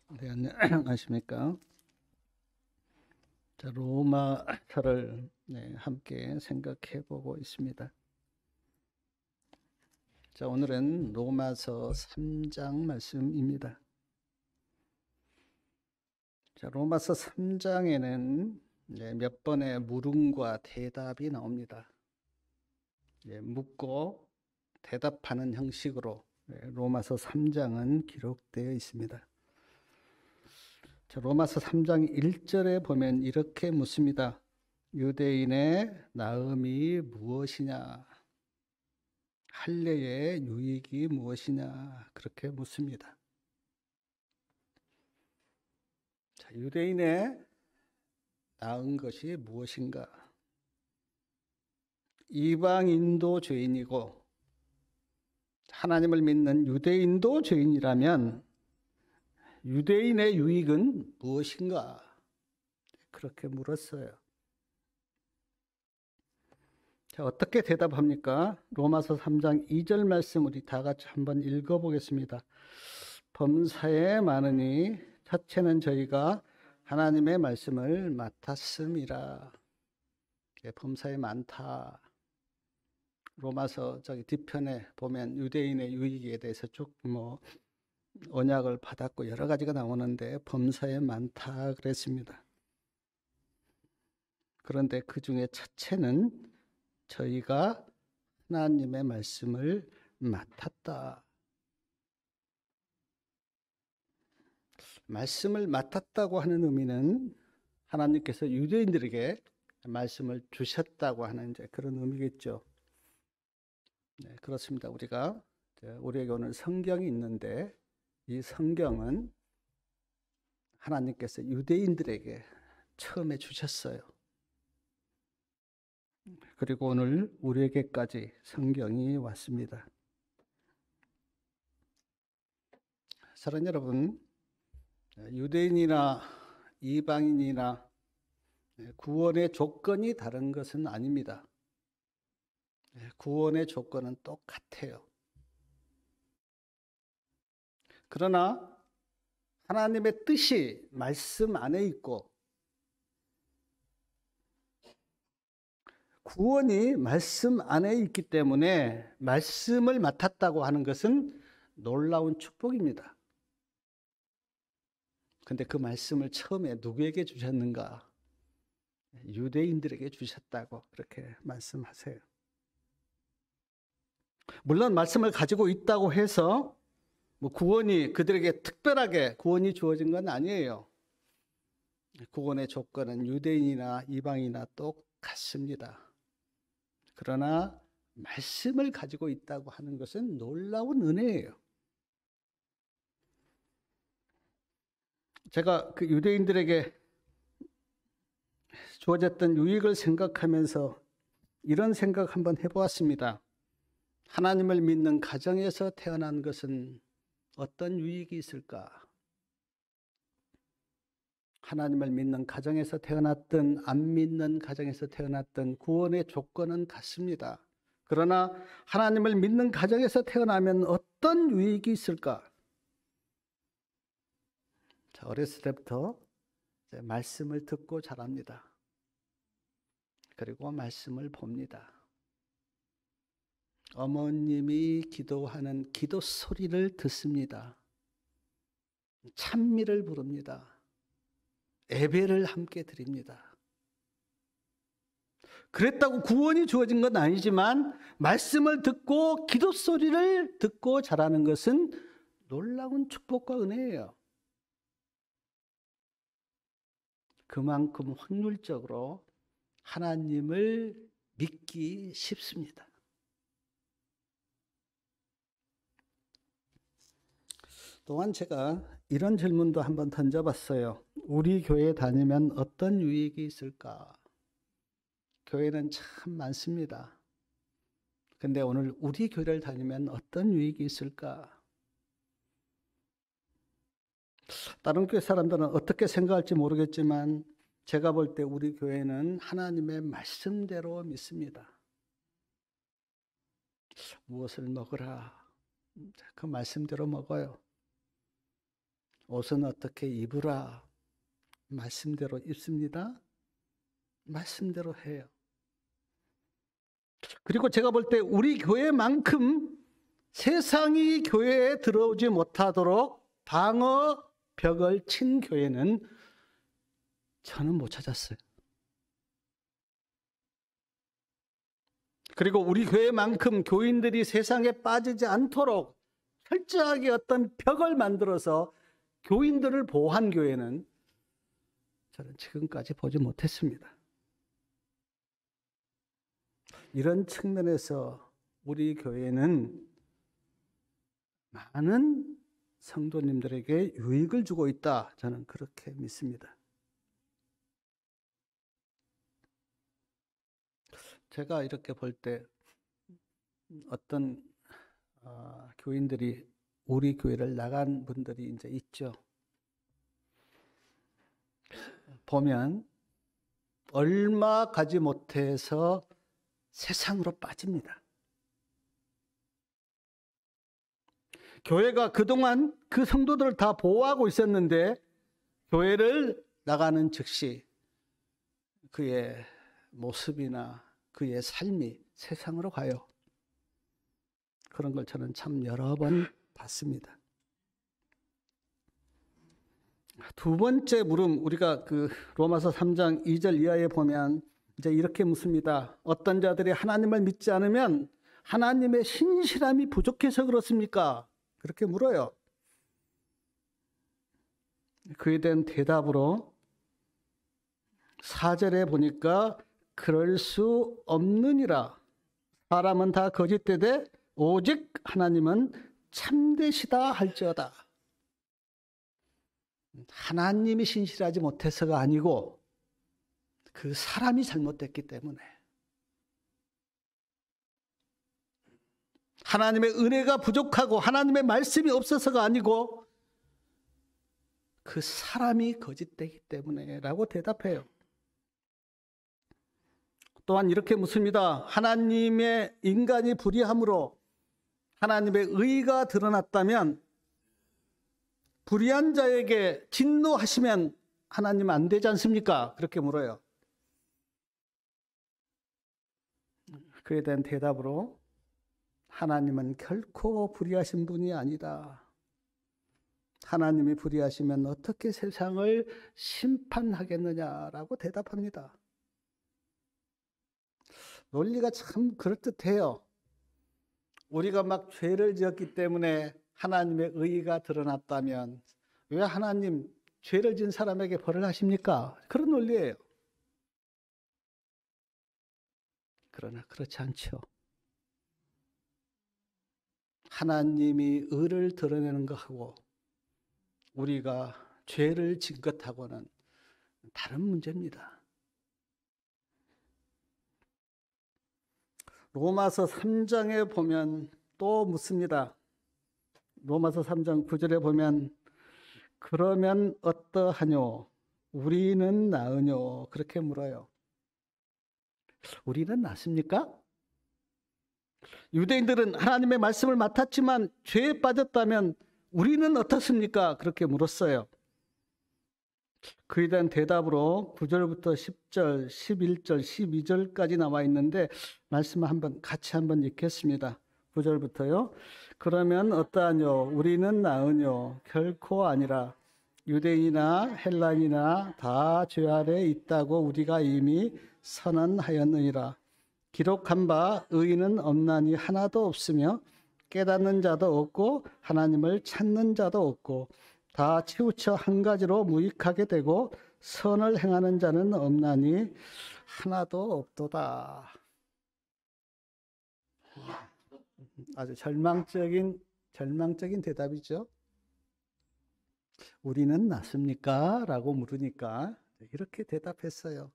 네, 안녕하십니까. 자, 로마서를 함께 생각해 보고 있습니다. 자, 오늘은 로마서 3장 말씀입니다. 자, 로마서 3장에는 몇 번의 물음과 대답이 나옵니다. 묻고 대답하는 형식으로 로마서 3장은 기록되어 있습니다. 자, 로마서 3장 1절에 보면 이렇게 묻습니다. 유대인의 나음이 무엇이냐? 할례의 유익이 무엇이냐? 그렇게 묻습니다. 자, 유대인의 나은 것이 무엇인가? 이방인도 죄인이고 하나님을 믿는 유대인도 죄인이라면 유대인의 유익은 무엇인가? 그렇게 물었어요. 자, 어떻게 대답합니까? 로마서 3장 2절 말씀 우리 다 같이 한번 읽어보겠습니다. 범사에 많으니 첫째는 저희가 하나님의 말씀을 맡았음이라. 범사에 많다. 로마서 저기 뒤편에 보면 유대인의 유익에 대해서 쭉 언약을 받았고 여러 가지가 나오는데 범사에 많다 그랬습니다. 그런데 그 중에 첫째는 저희가 하나님의 말씀을 맡았다. 말씀을 맡았다고 하는 의미는 하나님께서 유대인들에게 말씀을 주셨다고 하는 이제 그런 의미겠죠. 네, 그렇습니다. 우리에게 오늘 성경이 있는데 이 성경은 하나님께서 유대인들에게 처음에 주셨어요. 그리고 오늘 우리에게까지 성경이 왔습니다. 사랑하는 여러분, 유대인이나 이방인이나 구원의 조건이 다른 것은 아닙니다. 구원의 조건은 똑같아요. 그러나 하나님의 뜻이 말씀 안에 있고 구원이 말씀 안에 있기 때문에 말씀을 맡았다고 하는 것은 놀라운 축복입니다. 근데 그 말씀을 처음에 누구에게 주셨는가? 유대인들에게 주셨다고 그렇게 말씀하세요. 물론 말씀을 가지고 있다고 해서 구원이 그들에게 특별하게 구원이 주어진 건 아니에요. 구원의 조건은 유대인이나 이방인이나 똑같습니다. 그러나 말씀을 가지고 있다고 하는 것은 놀라운 은혜예요. 제가 그 유대인들에게 주어졌던 유익을 생각하면서 이런 생각 한번 해보았습니다. 하나님을 믿는 가정에서 태어난 것은 어떤 유익이 있을까? 하나님을 믿는 가정에서 태어났든 안 믿는 가정에서 태어났든 구원의 조건은 같습니다. 그러나 하나님을 믿는 가정에서 태어나면 어떤 유익이 있을까? 자, 어렸을 때부터 말씀을 듣고 자랍니다. 그리고 말씀을 봅니다. 어머님이 기도하는 기도 소리를 듣습니다. 찬미를 부릅니다. 예배를 함께 드립니다. 그랬다고 구원이 주어진 건 아니지만 말씀을 듣고 기도 소리를 듣고 자라는 것은 놀라운 축복과 은혜예요. 그만큼 확률적으로 하나님을 믿기 쉽습니다. 또한 제가 이런 질문도 한번 던져봤어요. 우리 교회 다니면 어떤 유익이 있을까? 교회는 참 많습니다. 근데 오늘 우리 교회를 다니면 어떤 유익이 있을까? 다른 교회 사람들은 어떻게 생각할지 모르겠지만 제가 볼 때 우리 교회는 하나님의 말씀대로 믿습니다. 무엇을 먹으라. 그 말씀대로 먹어요. 옷은 어떻게 입으라. 말씀대로 입습니다. 말씀대로 해요. 그리고 제가 볼 때 우리 교회만큼 세상이 교회에 들어오지 못하도록 방어벽을 친 교회는 저는 못 찾았어요. 그리고 우리 교회만큼 교인들이 세상에 빠지지 않도록 철저하게 어떤 벽을 만들어서 교인들을 보호한 교회는 저는 지금까지 보지 못했습니다. 이런 측면에서 우리 교회는 많은 성도님들에게 유익을 주고 있다. 저는 그렇게 믿습니다. 제가 이렇게 볼 때 어떤 교인들이 우리 교회를 나간 분들이 이제 있죠. 보면 얼마 가지 못해서 세상으로 빠집니다. 교회가 그동안 그 성도들을 다 보호하고 있었는데 교회를 나가는 즉시 그의 모습이나 그의 삶이 세상으로 가요. 그런 걸 저는 참 여러 번 봤습니다. 두 번째 물음, 우리가 그 로마서 3장 2절 이하에 보면 이제 이렇게 묻습니다. 어떤 자들이 하나님을 믿지 않으면 하나님의 신실함이 부족해서 그렇습니까? 그렇게 물어요. 그에 대한 대답으로 4절에 보니까 그럴 수 없느니라. 사람은 다 거짓되되 오직 하나님은 참되시다 할지어다. 하나님이 신실하지 못해서가 아니고 그 사람이 잘못됐기 때문에, 하나님의 은혜가 부족하고 하나님의 말씀이 없어서가 아니고 그 사람이 거짓되기 때문에 라고 대답해요. 또한 이렇게 묻습니다. 하나님의 인간이 불의함으로 하나님의 의가 드러났다면 불의한 자에게 진노하시면 하나님 안 되지 않습니까? 그렇게 물어요. 그에 대한 대답으로 하나님은 결코 불의하신 분이 아니다. 하나님이 불의하시면 어떻게 세상을 심판하겠느냐라고 대답합니다. 논리가 참 그럴듯해요. 우리가 막 죄를 지었기 때문에 하나님의 의의가 드러났다면 왜 하나님 죄를 지은 사람에게 벌을 하십니까? 그런 논리예요. 그러나 그렇지 않죠. 하나님이 의를 드러내는 것하고 우리가 죄를 지은 것하고는 다른 문제입니다. 로마서 3장에 보면 또 묻습니다. 로마서 3장 9절에 보면 그러면 어떠하뇨? 우리는 나으뇨? 그렇게 물어요. 우리는 낫습니까? 유대인들은 하나님의 말씀을 맡았지만 죄에 빠졌다면 우리는 어떻습니까? 그렇게 물었어요. 그에 대한 대답으로 9절부터 10절, 11절, 12절까지 나와 있는데 말씀을 같이 한번 읽겠습니다. 9절부터요. 그러면 어떠하뇨? 우리는 나으뇨? 결코 아니라 유대인이나 헬라인이나 다 죄 아래 있다고 우리가 이미 선언하였느니라. 기록한 바 의인은 없나니 하나도 없으며 깨닫는 자도 없고 하나님을 찾는 자도 없고 다 치우쳐 한 가지로 무익하게 되고 선을 행하는 자는 없나니 하나도 없도다. 아주 절망적인 대답이죠. 우리는 낫습니까? 라고 물으니까 이렇게 대답했어요.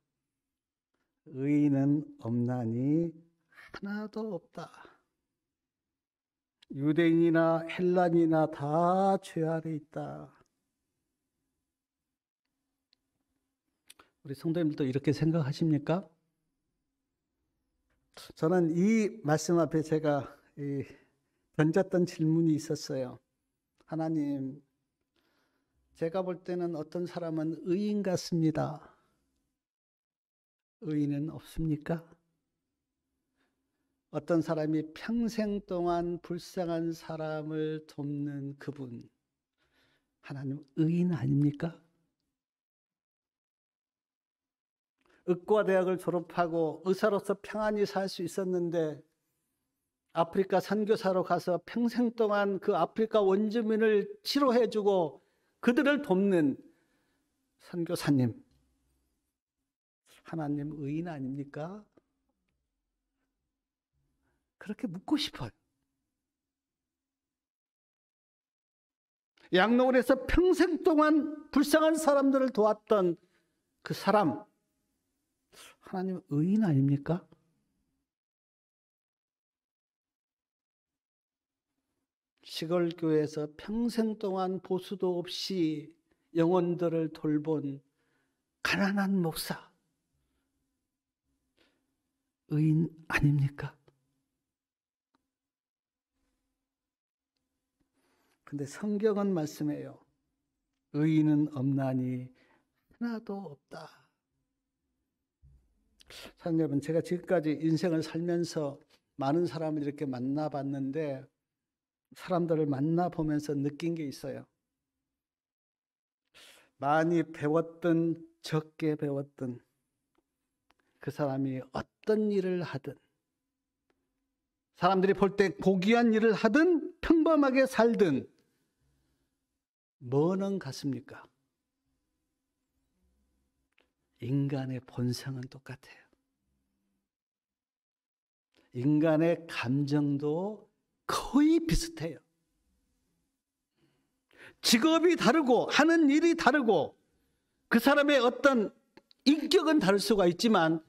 의인은 없나니 하나도 없다. 유대인이나 헬란이나 다 죄 아래 있다. 우리 성도님들도 이렇게 생각하십니까? 저는 이 말씀 앞에 제가 던졌던 질문이 있었어요. 하나님, 제가 볼 때는 어떤 사람은 의인 같습니다. 의인은 없습니까? 어떤 사람이 평생 동안 불쌍한 사람을 돕는 그분, 하나님 의인 아닙니까? 의과대학을 졸업하고 의사로서 평안히 살 수 있었는데 아프리카 선교사로 가서 평생 동안 그 아프리카 원주민을 치료해주고 그들을 돕는 선교사님, 하나님 의인 아닙니까? 그렇게 묻고 싶어요. 양로원에서 평생 동안 불쌍한 사람들을 도왔던 그 사람, 하나님 의인 아닙니까? 시골 교회에서 평생 동안 보수도 없이 영혼들을 돌본 가난한 목사, 의인 아닙니까? 근데 성경은 말씀해요. 의인은 없나니 하나도 없다. 사랑하는 여러분, 제가 지금까지 인생을 살면서 많은 사람을 이렇게 만나봤는데 사람들을 만나보면서 느낀 게 있어요. 많이 배웠든 적게 배웠든 그 사람이 어떤 일을 하든 사람들이 볼 때 고귀한 일을 하든 평범하게 살든 뭐는 같습니까? 인간의 본성은 똑같아요. 인간의 감정도 거의 비슷해요. 직업이 다르고 하는 일이 다르고 그 사람의 어떤 인격은 다를 수가 있지만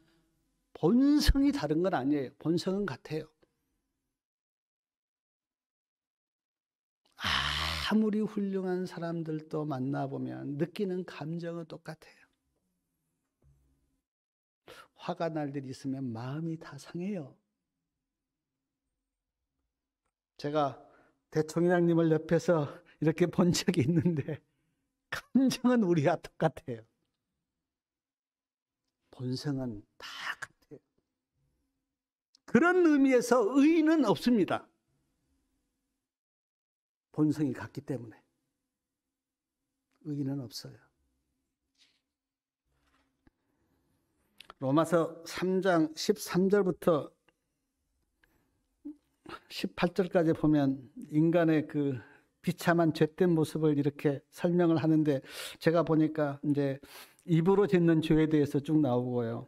본성이 다른 건 아니에요. 본성은 같아요. 아무리 훌륭한 사람들도 만나보면 느끼는 감정은 똑같아요. 화가 날 일이 있으면 마음이 다 상해요. 제가 대통령님을 옆에서 이렇게 본 적이 있는데 감정은 우리와 똑같아요. 본성은 다 같아요. 그런 의미에서 의의는 없습니다. 본성이 같기 때문에 의의는 없어요. 로마서 3장 13절부터 18절까지 보면 인간의 그 비참한 죄된 모습을 이렇게 설명을 하는데 제가 보니까 이제 입으로 짓는 죄에 대해서 쭉 나오고요.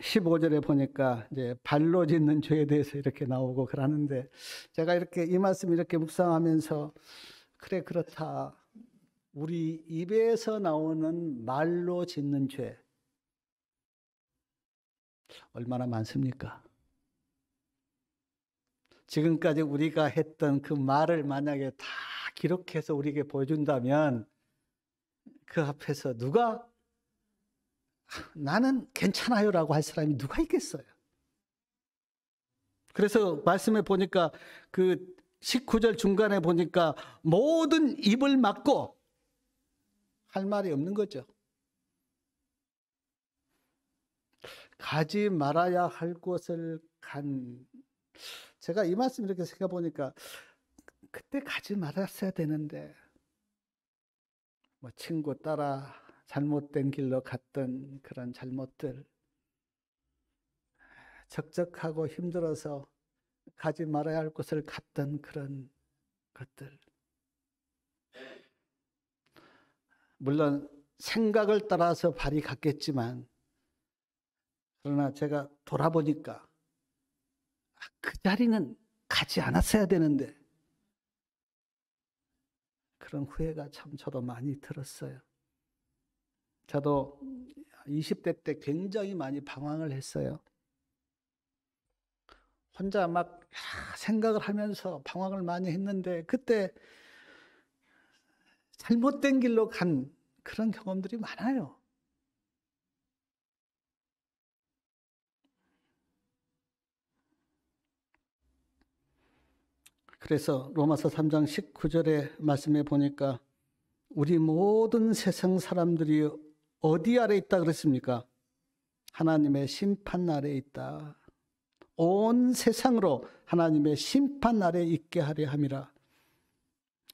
15절에 보니까 이제 발로 짓는 죄에 대해서 이렇게 나오고 그러는데 제가 이렇게 이 말씀 이렇게 묵상하면서 그래 그렇다. 우리 입에서 나오는 말로 짓는 죄 얼마나 많습니까? 지금까지 우리가 했던 그 말을 만약에 다 기록해서 우리에게 보여준다면 그 앞에서 누가 나는 괜찮아요 라고 할 사람이 누가 있겠어요? 그래서 말씀에 보니까 그 19절 중간에 보니까 모든 입을 막고 할 말이 없는 거죠. 가지 말아야 할 곳을 간. 제가 이 말씀 이렇게 생각해 보니까 그때 가지 말았어야 되는데 뭐 친구 따라 잘못된 길로 갔던 그런 잘못들 적적하고 힘들어서 가지 말아야 할 곳을 갔던 그런 것들 물론 생각을 따라서 발이 갔겠지만 그러나 제가 돌아보니까 그 자리는 가지 않았어야 되는데 그런 후회가 참 저도 많이 들었어요. 저도 20대 때 굉장히 많이 방황을 했어요. 혼자 막 생각을 하면서 방황을 많이 했는데 그때 잘못된 길로 간 그런 경험들이 많아요. 그래서 로마서 3장 19절의 말씀에 보니까 우리 모든 세상 사람들이 어디 아래 있다 그랬습니까? 하나님의 심판 아래 있다. 온 세상으로 하나님의 심판 아래 있게 하려 함이라.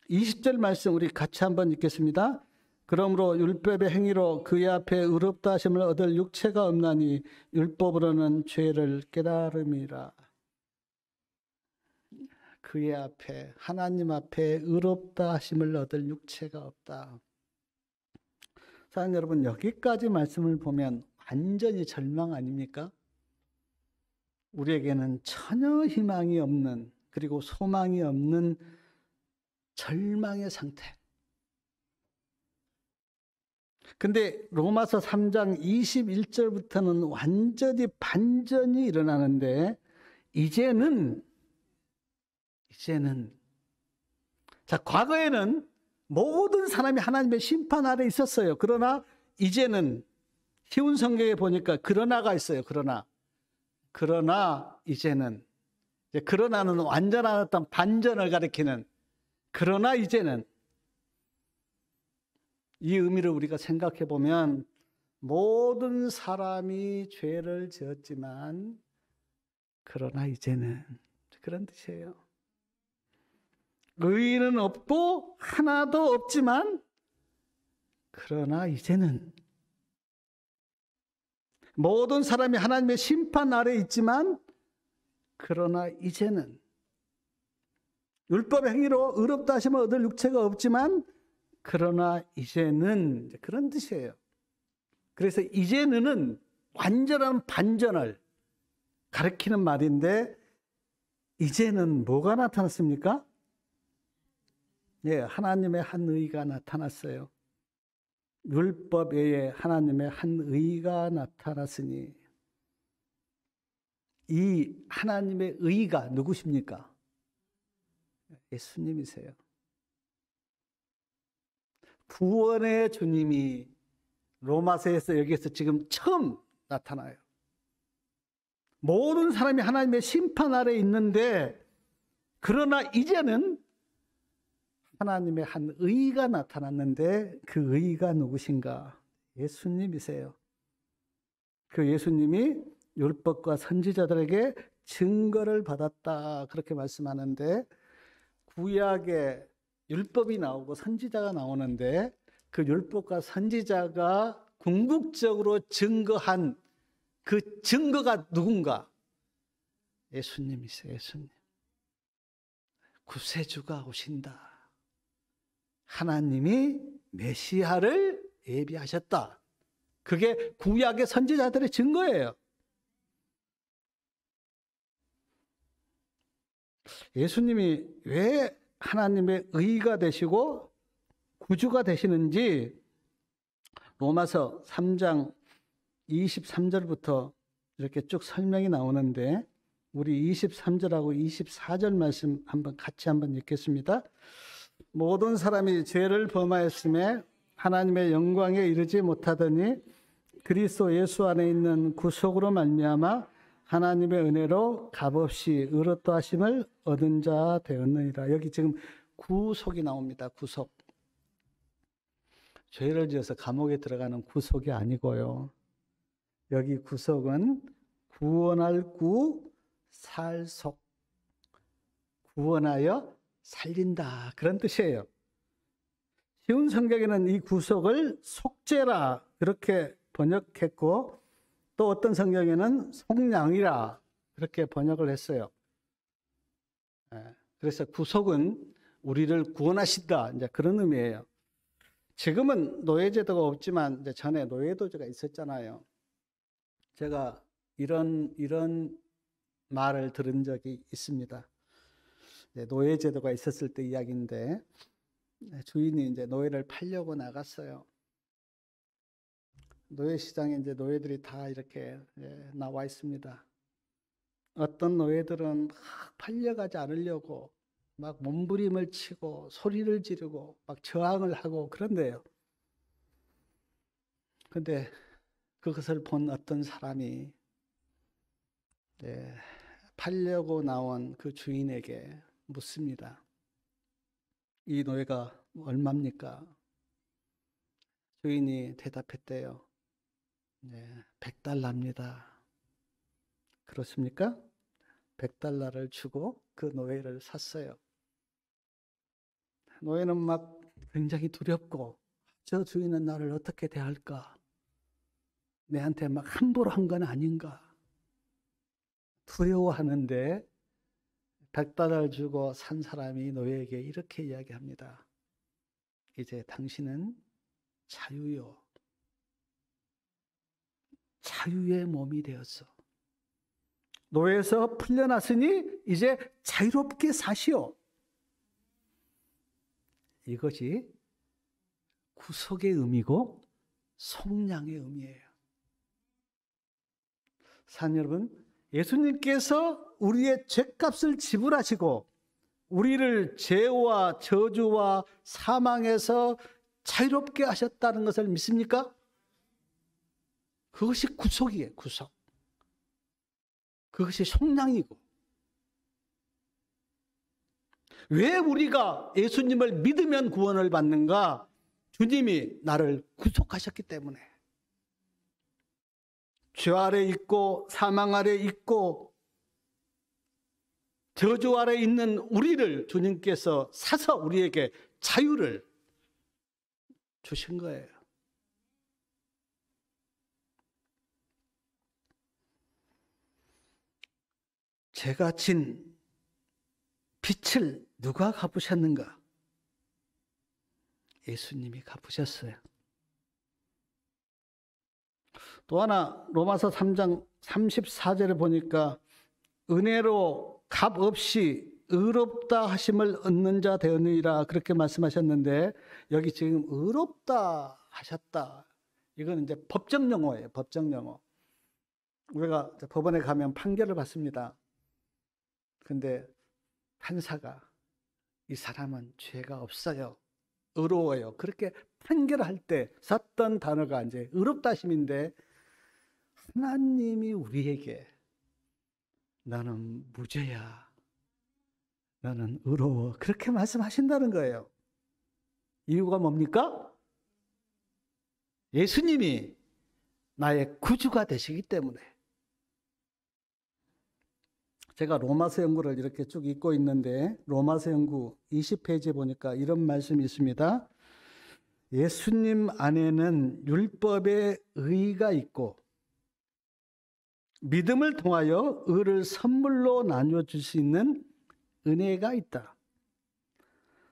20절 말씀 우리 같이 한번 읽겠습니다. 그러므로 율법의 행위로 그의 앞에 의롭다 하심을 얻을 육체가 없나니 율법으로는 죄를 깨달음이라. 그의 앞에, 하나님 앞에 의롭다 하심을 얻을 육체가 없다. 사랑하는 여러분, 여기까지 말씀을 보면 완전히 절망 아닙니까? 우리에게는 전혀 희망이 없는, 그리고 소망이 없는 절망의 상태. 근데 로마서 3장 21절부터는 완전히 반전이 일어나는데, 이제는 자, 과거에는 모든 사람이 하나님의 심판 아래 있었어요. 그러나 이제는 쉬운 성경에 보니까 그러나가 있어요. 그러나 이제는, 그러나는 완전한 어떤 반전을 가리키는, 그러나 이제는, 이 의미를 우리가 생각해 보면 모든 사람이 죄를 지었지만 그러나 이제는, 그런 뜻이에요. 의인은 없고 하나도 없지만 그러나 이제는, 모든 사람이 하나님의 심판 아래 있지만 그러나 이제는, 율법 행위로 의롭다 하심을 얻을 육체가 없지만 그러나 이제는, 그런 뜻이에요. 그래서 이제는은 완전한 반전을 가리키는 말인데, 이제는 뭐가 나타났습니까? 예, 하나님의 한 의가 나타났어요. 율법 외에 하나님의 한 의가 나타났으니, 이 하나님의 의가 누구십니까? 예수님이세요. 구원의 주님이 로마서에서 여기에서 지금 처음 나타나요. 모든 사람이 하나님의 심판 아래 있는데, 그러나 이제는 하나님의 한 의가 나타났는데, 그 의가 누구신가? 예수님이세요. 그 예수님이 율법과 선지자들에게 증거를 받았다, 그렇게 말씀하는데, 구약에 율법이 나오고 선지자가 나오는데, 그 율법과 선지자가 궁극적으로 증거한 그 증거가 누군가? 예수님이세요. 예수님. 구세주가 오신다. 하나님이 메시아를 예비하셨다. 그게 구약의 선지자들의 증거예요. 예수님이 왜 하나님의 의가 되시고 구주가 되시는지 로마서 3장 23절부터 이렇게 쭉 설명이 나오는데, 우리 23절하고 24절 말씀 같이 한번 읽겠습니다. 모든 사람이 죄를 범하였음에 하나님의 영광에 이르지 못하더니 그리스도 예수 안에 있는 구속으로 말미암아 하나님의 은혜로 값없이 의롭다 하심을 얻은 자 되었느니라. 여기 지금 구속이 나옵니다. 구속. 죄를 지어서 감옥에 들어가는 구속이 아니고요. 여기 구속은 구원할 구, 살속. 구원하여 살린다, 그런 뜻이에요. 쉬운 성경에는 이 구속을 속죄라 그렇게 번역했고, 또 어떤 성경에는 속량이라 그렇게 번역을 했어요. 그래서 구속은 우리를 구원하신다, 이제 그런 의미예요. 지금은 노예제도가 없지만 이제 전에 노예도제가 있었잖아요. 제가 이런 말을 들은 적이 있습니다. 노예제도가 있었을 때 이야기인데, 주인이 이제 노예를 팔려고 나갔어요. 노예시장에 이제 노예들이 다 이렇게 나와 있습니다. 어떤 노예들은 막 팔려가지 않으려고 막 몸부림을 치고 소리를 지르고 막 저항을 하고 그런데요. 근데 그것을 본 어떤 사람이 팔려고 나온 그 주인에게 묻습니다. 이 노예가 얼마입니까? 주인이 대답했대요. 네, 100달러입니다. 그렇습니까? 100달러를 주고 그 노예를 샀어요. 노예는 막 굉장히 두렵고, 저 주인은 나를 어떻게 대할까? 내한테 막 함부로 한 건 아닌가? 두려워하는데 100달러를 주고 산 사람이 노예에게 이렇게 이야기합니다. 이제 당신은 자유요. 자유의 몸이 되었어. 노예에서 풀려났으니 이제 자유롭게 사시오. 이것이 구속의 의미고 속량의 의미예요. 사랑하는 여러분, 예수님께서 우리의 죄값을 지불하시고 우리를 죄와 저주와 사망에서 자유롭게 하셨다는 것을 믿습니까? 그것이 구속이에요. 구속. 그것이 속량이고. 왜 우리가 예수님을 믿으면 구원을 받는가? 주님이 나를 구속하셨기 때문에. 죄 아래 있고 사망 아래 있고 저주 아래 있는 우리를 주님께서 사서 우리에게 자유를 주신 거예요. 제가 진 빚을 누가 갚으셨는가? 예수님이 갚으셨어요. 또 하나 로마서 3장 34절에 보니까 은혜로 값 없이 의롭다 하심을 얻는 자 되었느니라 그렇게 말씀하셨는데 여기 지금 의롭다 하셨다. 이건 이제 법정 용어예요. 법정 용어. 우리가 법원에 가면 판결을 받습니다. 근데 판사가 이 사람은 죄가 없어요. 의로워요. 그렇게 판결할 때 썼던 단어가 이제 의롭다 하심인데 하나님이 우리에게 나는 무죄야. 나는 의로워. 그렇게 말씀하신다는 거예요. 이유가 뭡니까? 예수님이 나의 구주가 되시기 때문에. 제가 로마서 연구를 이렇게 쭉 읽고 있는데 로마서 연구 20페이지에 보니까 이런 말씀이 있습니다. 예수님 안에는 율법의 의가 있고 믿음을 통하여 의를 선물로 나눠줄 수 있는 은혜가 있다.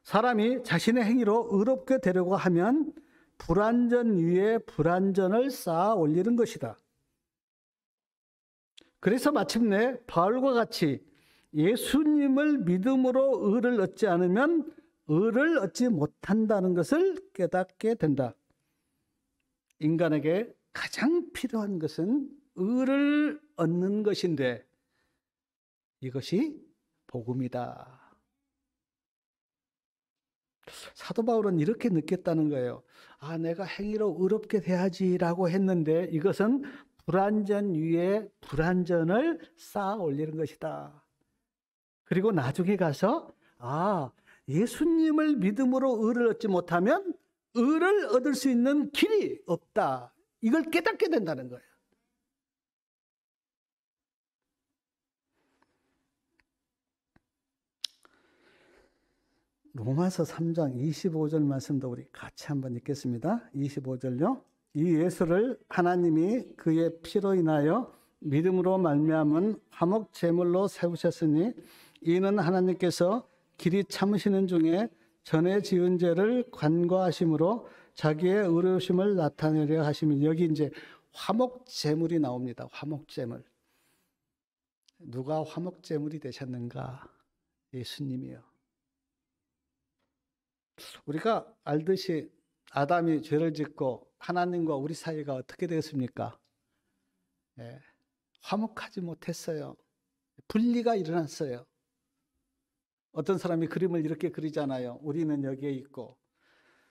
사람이 자신의 행위로 의롭게 되려고 하면 불완전 위에 불완전을 쌓아 올리는 것이다. 그래서 마침내 바울과 같이 예수님을 믿음으로 의를 얻지 않으면 의를 얻지 못한다는 것을 깨닫게 된다. 인간에게 가장 필요한 것은 의를 얻는 것인데 이것이 복음이다. 사도 바울은 이렇게 느꼈다는 거예요. 아, 내가 행위로 의롭게 돼야지라고 했는데 이것은 불완전 위에 불완전을 쌓아 올리는 것이다. 그리고 나중에 가서 아, 예수님을 믿음으로 의를 얻지 못하면 의를 얻을 수 있는 길이 없다. 이걸 깨닫게 된다는 거예요. 로마서 3장 25절 말씀도 우리 같이 한번 읽겠습니다. 25절요. 이 예수를 하나님이 그의 피로 인하여 믿음으로 말미암은 화목 제물로 세우셨으니 이는 하나님께서 길이 참으시는 중에 전에 지은 죄를 간과하심으로 자기의 의로우심을 나타내려 하심이니 여기 이제 화목 제물이 나옵니다. 화목 제물. 누가 화목 제물이 되셨는가? 예수님이요. 우리가 알듯이 아담이 죄를 짓고 하나님과 우리 사이가 어떻게 되었습니까? 화목하지 못했어요. 분리가 일어났어요. 어떤 사람이 그림을 이렇게 그리잖아요. 우리는 여기에 있고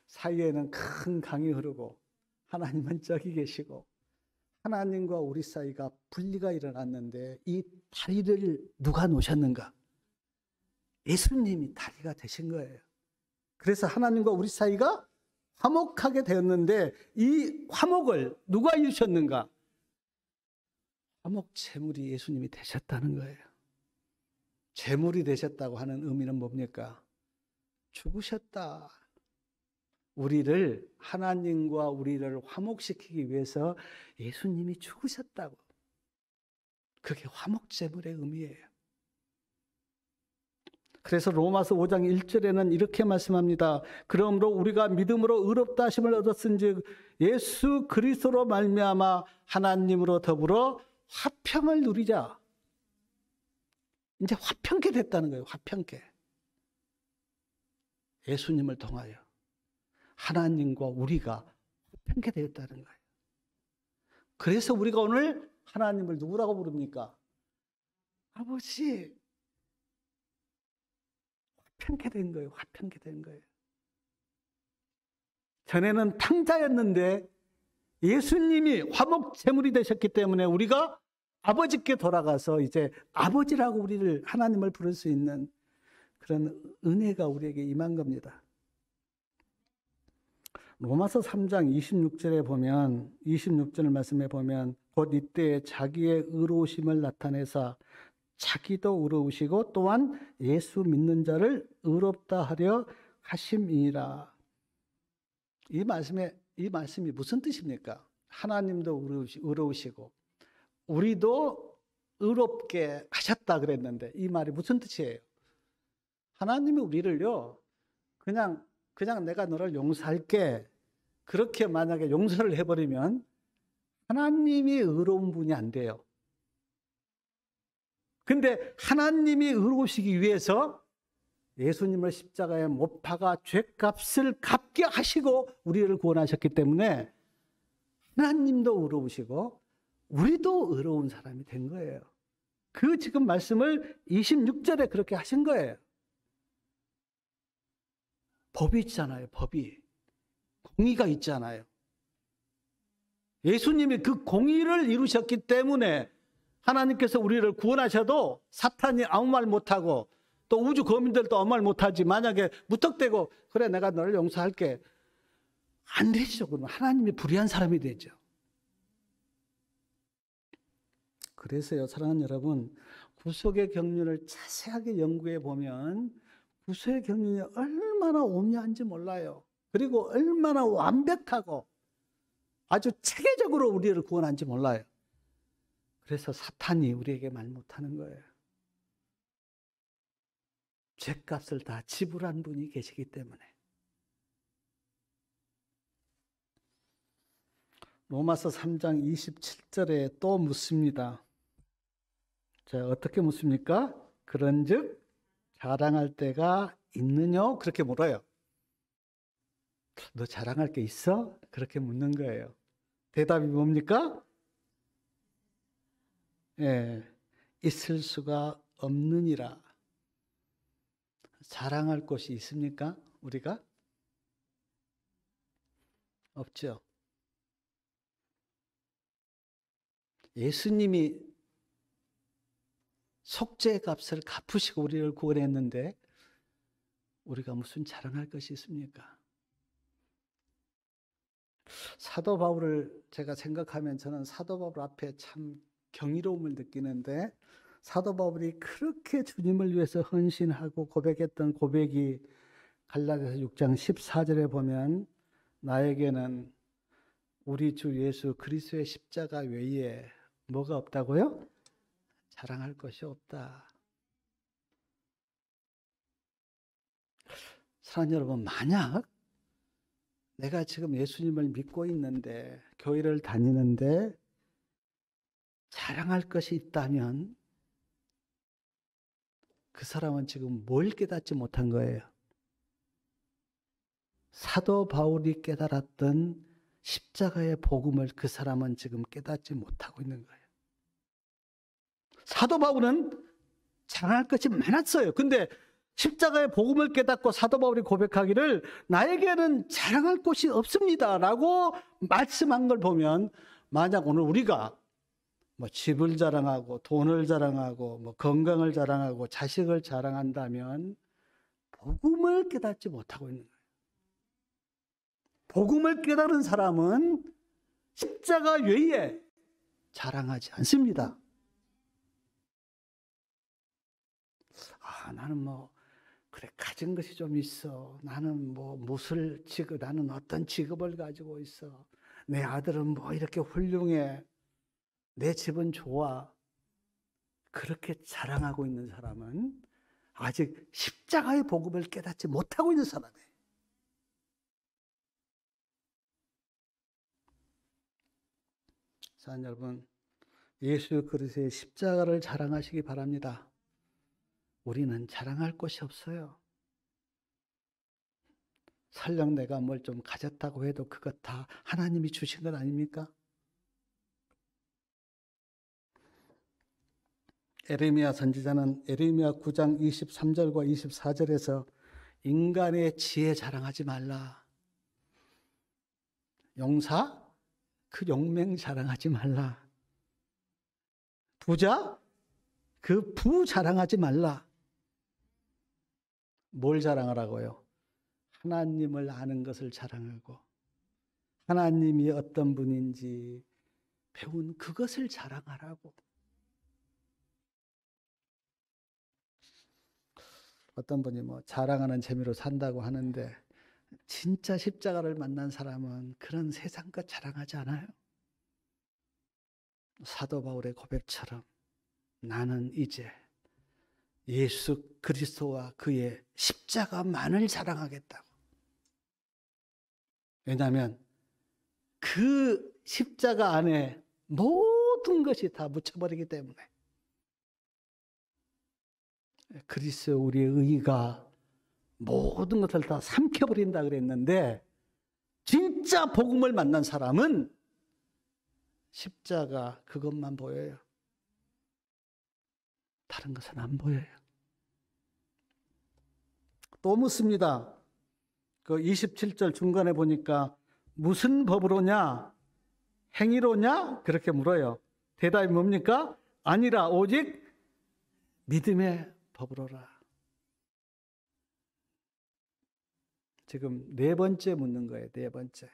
사이에는 큰 강이 흐르고 하나님은 저기 계시고 하나님과 우리 사이가 분리가 일어났는데 이 다리를 누가 놓으셨는가? 예수님이 다리가 되신 거예요. 그래서 하나님과 우리 사이가 화목하게 되었는데 이 화목을 누가 이루셨는가? 화목 제물이 예수님이 되셨다는 거예요. 제물이 되셨다고 하는 의미는 뭡니까? 죽으셨다. 우리를, 하나님과 우리를 화목시키기 위해서 예수님이 죽으셨다고. 그게 화목 제물의 의미예요. 그래서 로마서 5장 1절에는 이렇게 말씀합니다. 그러므로 우리가 믿음으로 의롭다 하심을 얻었은즉 예수 그리스도로 말미암아 하나님으로 더불어 화평을 누리자. 이제 화평케 됐다는 거예요. 화평케. 예수님을 통하여 하나님과 우리가 화평케 되었다는 거예요. 그래서 우리가 오늘 하나님을 누구라고 부릅니까? 아버지. 화평케 된 거예요. 화평케 된 거예요. 전에는 탕자였는데 예수님이 화목 제물이 되셨기 때문에 우리가 아버지께 돌아가서 이제 아버지라고 우리를, 하나님을 부를 수 있는 그런 은혜가 우리에게 임한 겁니다. 로마서 3장 26절에 보면, 26절 말씀에 보면 곧 이때 자기의 의로우심을 나타내사 자기도 의로우시고 또한 예수 믿는 자를 의롭다 하려 하심이라. 이 말씀이 무슨 뜻입니까? 하나님도 의로우시고 우리도 의롭게 하셨다 그랬는데 이 말이 무슨 뜻이에요? 하나님이 우리를요, 그냥 내가 너를 용서할게, 그렇게 만약에 용서를 해버리면 하나님이 의로운 분이 안 돼요. 근데 하나님이 의로우시기 위해서 예수님을 십자가에 못 박아 죄값을 갚게 하시고 우리를 구원하셨기 때문에 하나님도 의로우시고 우리도 의로운 사람이 된 거예요. 그 지금 말씀을 26절에 그렇게 하신 거예요. 법이 있잖아요. 법이. 공의가 있잖아요. 예수님이 그 공의를 이루셨기 때문에 하나님께서 우리를 구원하셔도 사탄이 아무 말 못하고 또 우주 거민들도 아무 말 못하지. 만약에 무턱대고 그래 내가 너를 용서할게, 안 되죠. 그러면 하나님이 불의한 사람이 되죠. 그래서요, 사랑하는 여러분, 구속의 경륜을 자세하게 연구해 보면 구속의 경륜이 얼마나 오묘한지 몰라요. 그리고 얼마나 완벽하고 아주 체계적으로 우리를 구원한지 몰라요. 그래서 사탄이 우리에게 말 못하는 거예요. 죄값을 다 지불한 분이 계시기 때문에. 로마서 3장 27절에 또 묻습니다. 자, 어떻게 묻습니까? 그런즉 자랑할 때가 있느냐? 그렇게 물어요. 너 자랑할 게 있어? 그렇게 묻는 거예요. 대답이 뭡니까? 예, 있을 수가 없느니라. 자랑할 곳이 있습니까? 우리가? 없죠. 예수님이 속죄 값을 갚으시고 우리를 구원했는데 우리가 무슨 자랑할 것이 있습니까? 사도 바울을 제가 생각하면 저는 사도 바울 앞에 참 경이로움을 느끼는데, 사도 바울이 그렇게 주님을 위해서 헌신하고 고백했던 고백이 갈라디아서 6장 14절에 보면 나에게는 우리 주 예수 그리스도의 십자가 외에 뭐가 없다고요? 자랑할 것이 없다. 사랑하는 여러분, 만약 내가 지금 예수님을 믿고 있는데 교회를 다니는데 자랑할 것이 있다면 그 사람은 지금 뭘 깨닫지 못한 거예요? 사도 바울이 깨달았던 십자가의 복음을 그 사람은 지금 깨닫지 못하고 있는 거예요. 사도 바울은 자랑할 것이 많았어요. 근데 십자가의 복음을 깨닫고 사도 바울이 고백하기를 나에게는 자랑할 곳이 없습니다 라고 말씀한 걸 보면, 만약 오늘 우리가 뭐 집을 자랑하고 돈을 자랑하고 뭐 건강을 자랑하고 자식을 자랑한다면 복음을 깨닫지 못하고 있는 거예요. 복음을 깨달은 사람은 십자가 외에 자랑하지 않습니다. 나는 그래, 가진 것이 좀 있어. 나는 나는 어떤 직업을 가지고 있어. 내 아들은 이렇게 훌륭해. 내 집은 좋아. 그렇게 자랑하고 있는 사람은 아직 십자가의 복음을 깨닫지 못하고 있는 사람이에요. 자, 여러분, 예수 그리스도의 십자가를 자랑하시기 바랍니다. 우리는 자랑할 것이 없어요. 설령 내가 뭘 좀 가졌다고 해도 그것 다 하나님이 주신 것 아닙니까? 에레미야 선지자는 에레미야 9장 23절과 24절에서 인간의 지혜 자랑하지 말라. 용사, 그 용맹 자랑하지 말라. 부자, 그 부 자랑하지 말라. 뭘 자랑하라고요? 하나님을 아는 것을 자랑하고 하나님이 어떤 분인지 배운 그것을 자랑하라고. 어떤 분이 자랑하는 재미로 산다고 하는데 진짜 십자가를 만난 사람은 그런 세상 것 자랑하지 않아요. 사도 바울의 고백처럼 나는 이제 예수 그리스도와 그의 십자가만을 자랑하겠다고. 왜냐하면 그 십자가 안에 모든 것이 다 묻혀버리기 때문에. 그리스도 우리의 의가 모든 것을 다 삼켜버린다 그랬는데 진짜 복음을 만난 사람은 십자가 그것만 보여요. 다른 것은 안 보여요. 또 묻습니다. 그 27절 중간에 보니까 무슨 법으로냐? 행위로냐? 그렇게 물어요. 대답이 뭡니까? 아니라 오직 믿음의 법으로라. 지금 네 번째 묻는 거예요. 네 번째.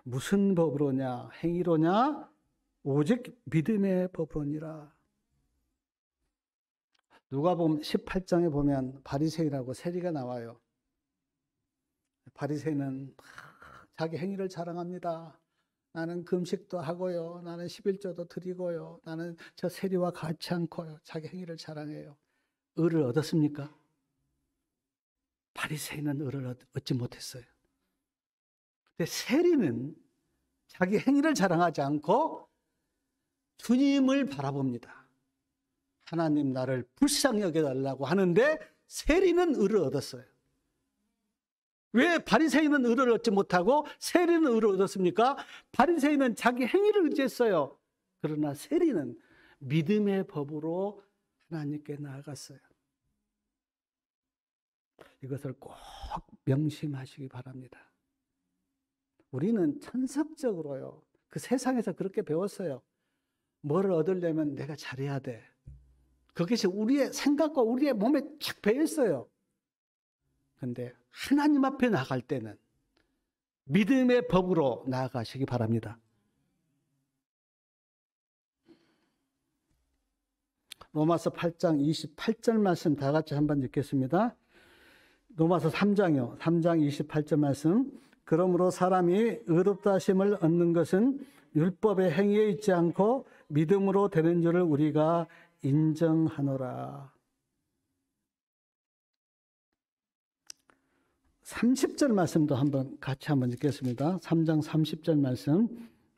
무슨 법으로냐? 행위로냐? 오직 믿음의 법으로니라. 누가복음 18장에 보면 바리새인하고 세리가 나와요. 바리새인은 자기 행위를 자랑합니다. 나는 금식도 하고요. 나는 11조도 드리고요. 나는 저 세리와 같이 않고요. 자기 행위를 자랑해요. 의를 얻었습니까? 바리새인은 의를 얻지 못했어요. 근데 세리는 자기 행위를 자랑하지 않고 주님을 바라봅니다. 하나님 나를 불쌍히 여겨달라고 하는데 세리는 의를 얻었어요. 왜 바리새인은 의를 얻지 못하고 세리는 의를 얻었습니까? 바리새인은 자기 행위를 의지했어요. 그러나 세리는 믿음의 법으로 하나님께 나아갔어요. 이것을 꼭 명심하시기 바랍니다. 우리는 천성적으로요. 그 세상에서 그렇게 배웠어요. 뭐를 얻으려면 내가 잘해야 돼. 그것이 우리의 생각과 우리의 몸에 쫙 배어있어요. 그런데 하나님 앞에 나갈 때는 믿음의 법으로 나아가시기 바랍니다. 로마서 8장 28절 말씀 다 같이 한번 읽겠습니다. 로마서 3장이요. 3장 28절 말씀. 그러므로 사람이 의롭다 하심을 얻는 것은 율법의 행위에 있지 않고 믿음으로 되는 줄을 우리가 인정하노라. 30절 말씀도 같이 한번 읽겠습니다. 3장 30절 말씀.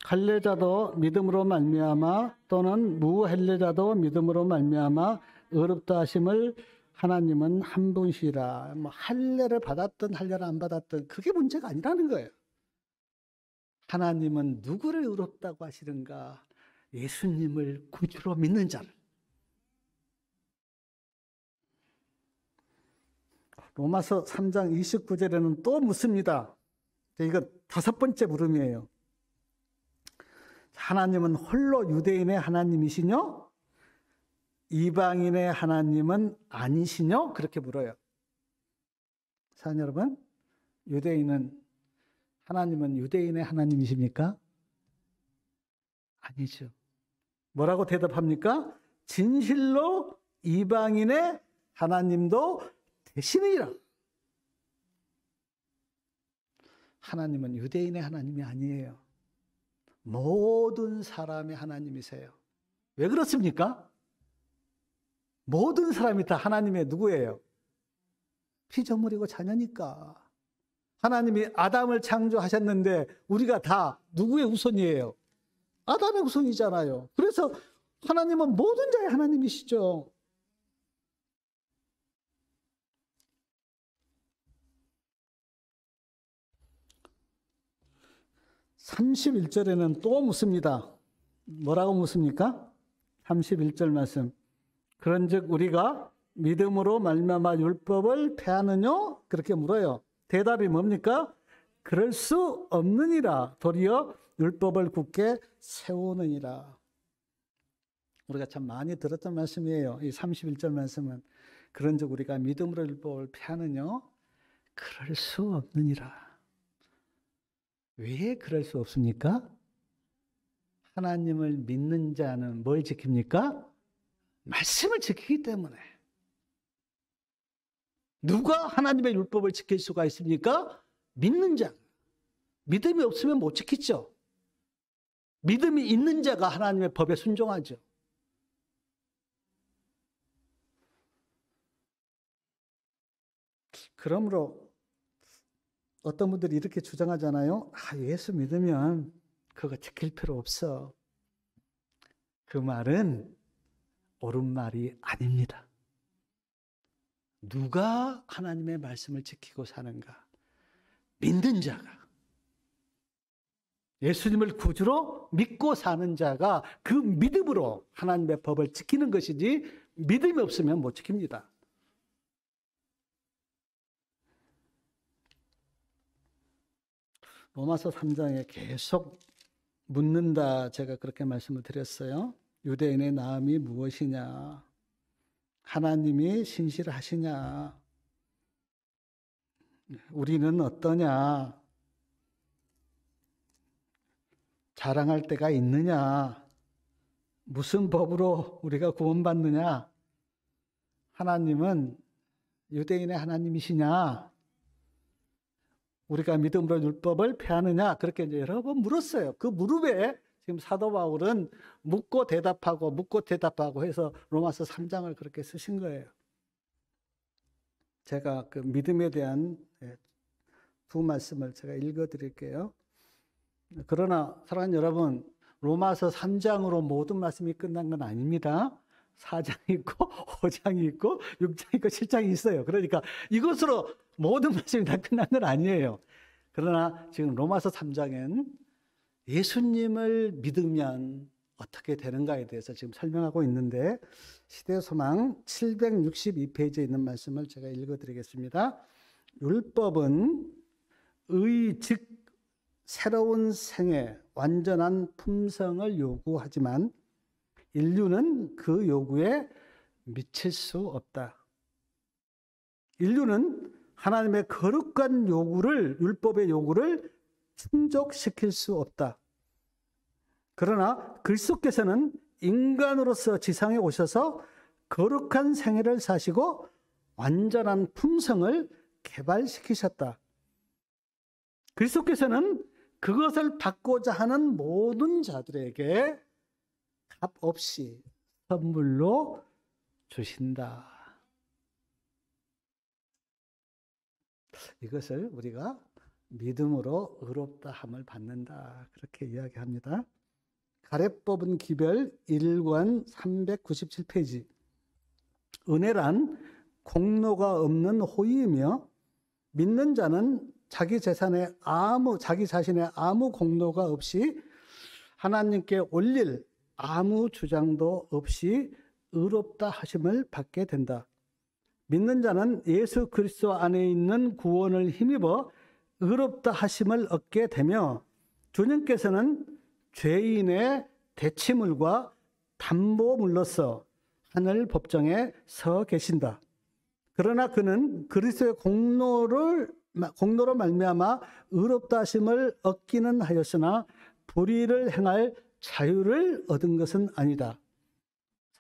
할례자도 믿음으로 말미암아 또는 무할례자도 믿음으로 말미암아 의롭다 하심을 하나님은 한 분이시라. 할례를 받았든 할례를 안 받았든 그게 문제가 아니라는 거예요. 하나님은 누구를 의롭다고 하시는가? 예수님을 구주로 믿는 자를. 로마서 3장 29절에는 또 묻습니다. 이거 다섯 번째 물음이에요. 하나님은 홀로 유대인의 하나님이시뇨? 이방인의 하나님은 아니시뇨? 그렇게 물어요. 사랑하는 여러분, 하나님은 유대인의 하나님이십니까? 아니죠. 뭐라고 대답합니까? 진실로 이방인의 하나님도 되시니라. 하나님은 유대인의 하나님이 아니에요. 모든 사람의 하나님이세요. 왜 그렇습니까? 모든 사람이 다 하나님의 누구예요? 피조물이고 자녀니까. 하나님이 아담을 창조하셨는데 우리가 다 누구의 후손이에요? 아담의 후손이잖아요. 그래서 하나님은 모든 자의 하나님이시죠. (31절에는) 또 묻습니다. 뭐라고 묻습니까? 31절 말씀. 그런즉 우리가 믿음으로 말미암아 율법을 폐하느뇨? 그렇게 물어요. 대답이 뭡니까? 그럴 수 없느니라. 도리어 율법을 굳게 세우느니라. 우리가 참 많이 들었던 말씀이에요. 이 31절 말씀은. 그런즉 우리가 믿음으로 율법을 폐하느뇨? 그럴 수 없느니라. 왜 그럴 수 없습니까? 하나님을 믿는 자는 뭘 지킵니까? 말씀을 지키기 때문에. 누가 하나님의 율법을 지킬 수가 있습니까? 믿는 자. 믿음이 없으면 못 지키죠. 믿음이 있는 자가 하나님의 법에 순종하죠. 그러므로 어떤 분들이 이렇게 주장하잖아요. 예수 믿으면 그거 지킬 필요 없어. 그 말은 옳은 말이 아닙니다. 누가 하나님의 말씀을 지키고 사는가? 믿는 자가. 예수님을 구주로 믿고 사는 자가 그 믿음으로 하나님의 법을 지키는 것이지 믿음이 없으면 못 지킵니다. 로마서 3장에 계속 묻는다, 제가 그렇게 말씀을 드렸어요. 유대인의 나음이 무엇이냐? 하나님이 신실하시냐? 우리는 어떠냐? 자랑할 때가 있느냐? 무슨 법으로 우리가 구원받느냐? 하나님은 유대인의 하나님이시냐? 우리가 믿음으로 율법을 폐하느냐? 그렇게 이제 여러 번 물었어요. 그 무릎에 지금 사도 바울은 묻고 대답하고 해서 로마서 3장을 그렇게 쓰신 거예요. 제가 그 믿음에 대한 두 말씀을 제가 읽어 드릴게요. 그러나 사랑하는 여러분, 로마서 3장으로 모든 말씀이 끝난 건 아닙니다. 4장이 있고 5장이 있고 6장이 있고 7장이 있어요. 그러니까 이것으로 모든 말씀이 다 끝난 건 아니에요. 그러나 지금 로마서 3장엔 예수님을 믿으면 어떻게 되는가에 대해서 지금 설명하고 있는데, 시대소망 762페이지에 있는 말씀을 제가 읽어드리겠습니다. 율법은 즉 새로운 생애, 완전한 품성을 요구하지만 인류는 그 요구에 미칠 수 없다. 인류는 하나님의 거룩한 요구를, 율법의 요구를 충족시킬 수 없다. 그러나 그리스도께서는 인간으로서 지상에 오셔서 거룩한 생애를 사시고 완전한 품성을 개발시키셨다. 그리스도께서는 그것을 받고자 하는 모든 자들에게 값 없이 선물로 주신다. 이것을 우리가 믿음으로 의롭다 함을 받는다, 그렇게 이야기합니다. 가래법은 기별 1권 397페이지. 은혜란 공로가 없는 호의이며 믿는 자는 자기 자신의 아무 공로가 없이 하나님께 올릴 아무 주장도 없이 의롭다 하심을 받게 된다. 믿는 자는 예수 그리스도 안에 있는 구원을 힘입어 의롭다 하심을 얻게 되며, 주님께서는 죄인의 대치물과 담보물로서 하늘 법정에 서 계신다. 그러나 그는 그리스도의 공로를 공로로 말미암아 의롭다 하심을 얻기는 하였으나 불의를 행할 자유를 얻은 것은 아니다.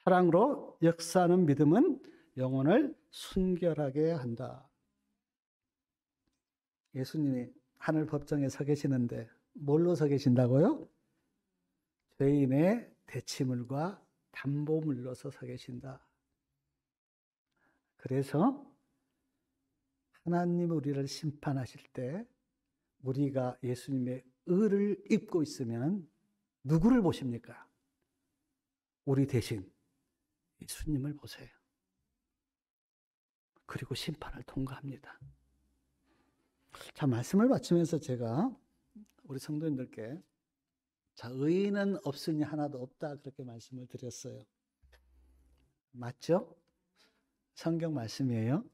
사랑으로 역사하는 믿음은 영혼을 순결하게 한다. 예수님이 하늘 법정에 서 계시는데 뭘로 서 계신다고요? 죄인의 대치물과 담보물로서 서 계신다. 그래서 하나님 우리를 심판하실 때 우리가 예수님의 의를 입고 있으면 누구를 보십니까? 우리 대신 예수님을 보세요. 그리고 심판을 통과합니다. 자, 말씀을 마치면서 제가 우리 성도님들께 자, 의인은 없으니 하나도 없다 그렇게 말씀을 드렸어요. 맞죠? 성경 말씀이에요.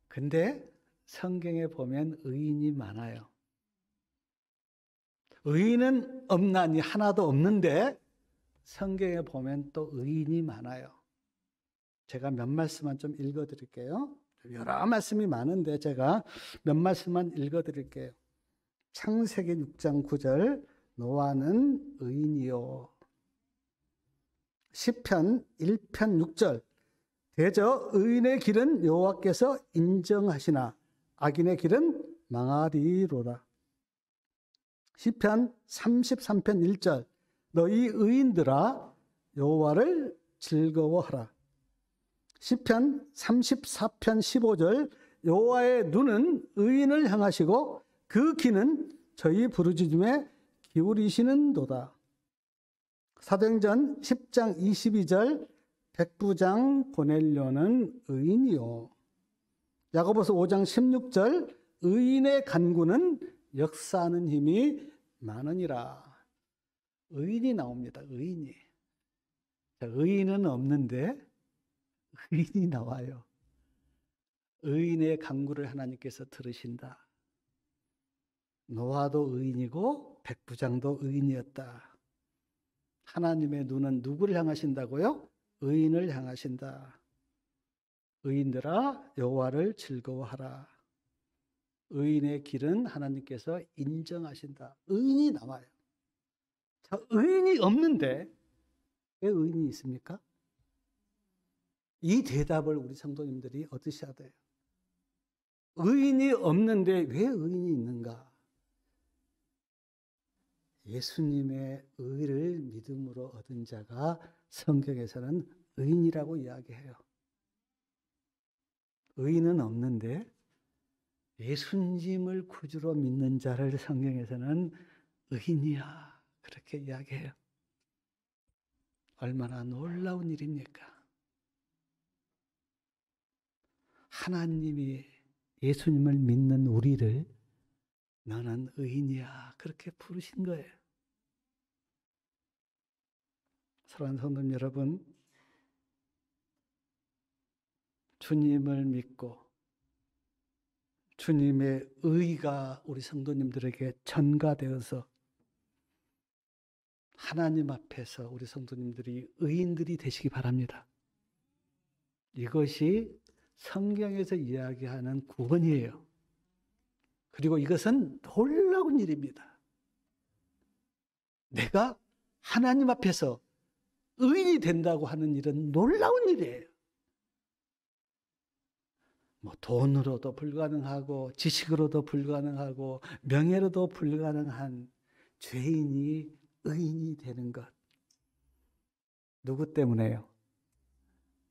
근데 성경에 보면 의인이 많아요. 의인은 없나니 하나도 없는데 성경에 보면 또 의인이 많아요. 제가 몇 말씀만 좀 읽어드릴게요. 여러 말씀이 많은데 제가 몇 말씀만 읽어드릴게요. 창세기 6장 9절 노아는 의인이요. 시편 1편 6절 대저 의인의 길은 여호와께서 인정하시나 악인의 길은 망하리로다. 시편 33편 1절 너희 의인들아 여호와를 즐거워하라. 시편 34편 15절 여호와의 눈은 의인을 향하시고 그 귀는 저희 부르짖음에 기울이시는도다. 사도행전 10장 22절 백부장 고넬료는 의인이요. 야고보서 5장 16절 의인의 간구는 역사하는 힘이 많으니라. 의인이 나옵니다. 의인이. 의인은 없는데 의인이 나와요. 의인의 간구를 하나님께서 들으신다. 노아도 의인이고 백부장도 의인이었다. 하나님의 눈은 누구를 향하신다고요? 의인을 향하신다. 의인들아 여호와를 즐거워하라. 의인의 길은 하나님께서 인정하신다. 의인이 나와요. 자, 의인이 없는데 왜 의인이 있습니까? 이 대답을 우리 성도님들이 얻으셔야 돼요. 의인이 없는데 왜 의인이 있는가? 예수님의 의를 믿음으로 얻은 자가 성경에서는 의인이라고 이야기해요. 의인은 없는데 예수님을 구주로 믿는 자를 성경에서는 의인이야 그렇게 이야기해요. 얼마나 놀라운 일입니까? 하나님이 예수님을 믿는 우리를 너는 의인이야 그렇게 부르신 거예요. 사랑하는 성도님 여러분, 주님을 믿고 주님의 의가 우리 성도님들에게 전가되어서 하나님 앞에서 우리 성도님들이 의인들이 되시기 바랍니다. 이것이 성경에서 이야기하는 구원이에요. 그리고 이것은 놀라운 일입니다. 내가 하나님 앞에서 의인이 된다고 하는 일은 놀라운 일이에요. 뭐 돈으로도 불가능하고 지식으로도 불가능하고 명예로도 불가능한 죄인이 의인이 되는 것. 누구 때문에요?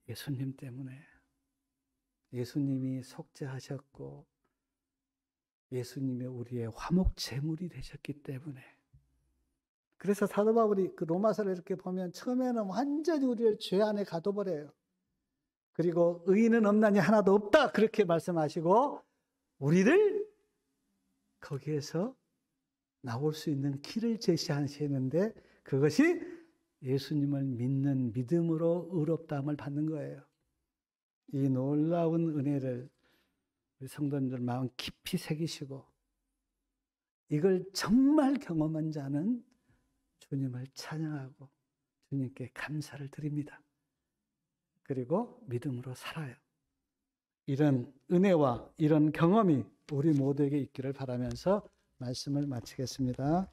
예수님 때문에. 예수님이 속죄하셨고 예수님이 우리의 화목제물이 되셨기 때문에. 그래서 사도 바울이 그 로마서를 이렇게 보면 처음에는 완전히 우리를 죄 안에 가둬버려요. 그리고 의인은 없나니 하나도 없다 그렇게 말씀하시고 우리를 거기에서 나올 수 있는 길을 제시하시는데 그것이 예수님을 믿는 믿음으로 의롭다함을 받는 거예요. 이 놀라운 은혜를 우리 성도님들 마음 깊이 새기시고 이걸 정말 경험한 자는 주님을 찬양하고 주님께 감사를 드립니다. 그리고 믿음으로 살아요. 이런 은혜와 이런 경험이 우리 모두에게 있기를 바라면서 말씀을 마치겠습니다.